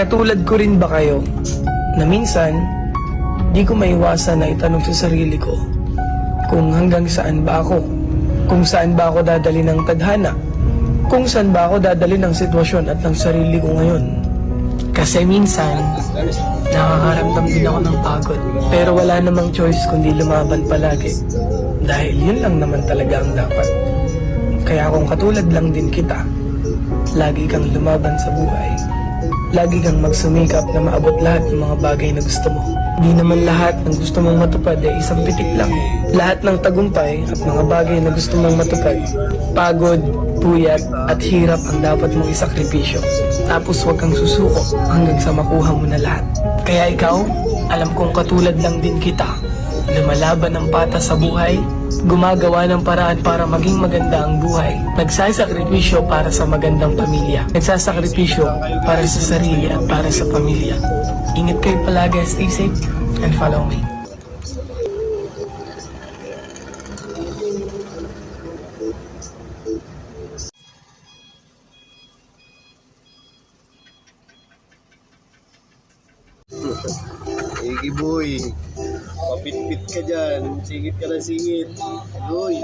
Katulad ko rin ba kayo na minsan di ko maiwasan na itanong sa sarili ko kung hanggang saan ba ako, kung saan ba ako dadali ng tadhana, kung saan ba ako dadali ng sitwasyon at ng sarili ko ngayon. Kasi minsan nakakaramdam din ako ng pagod, pero wala namang choice kundi lumaban palagi dahil yun lang naman talaga ang dapat. Kaya kung katulad lang din kita, lagi kang lumaban sa buhay. Lagi kang magsumikap na maabot lahat ng mga bagay na gusto mo. Di naman lahat ng gusto mong matupad ay isang pitik lang. Lahat ng tagumpay at mga bagay na gusto mong matupad, pagod, puyat at hirap ang dapat mong isakripisyo. Tapos huwag kang susuko hanggang sa makuha mo na lahat. Kaya ikaw, alam kong katulad lang din kita. Lumalaban ng patas sa buhay, gumagawa ng paraan para maging maganda ang buhay. Nagsasakripisyo para sa magandang pamilya. Nagsasakripisyo para sa sarili at para sa pamilya. Ingat kayo palagi, stay safe, and follow me. Igi boy, papit-pit ka dyan, singit ka na singit. Boy.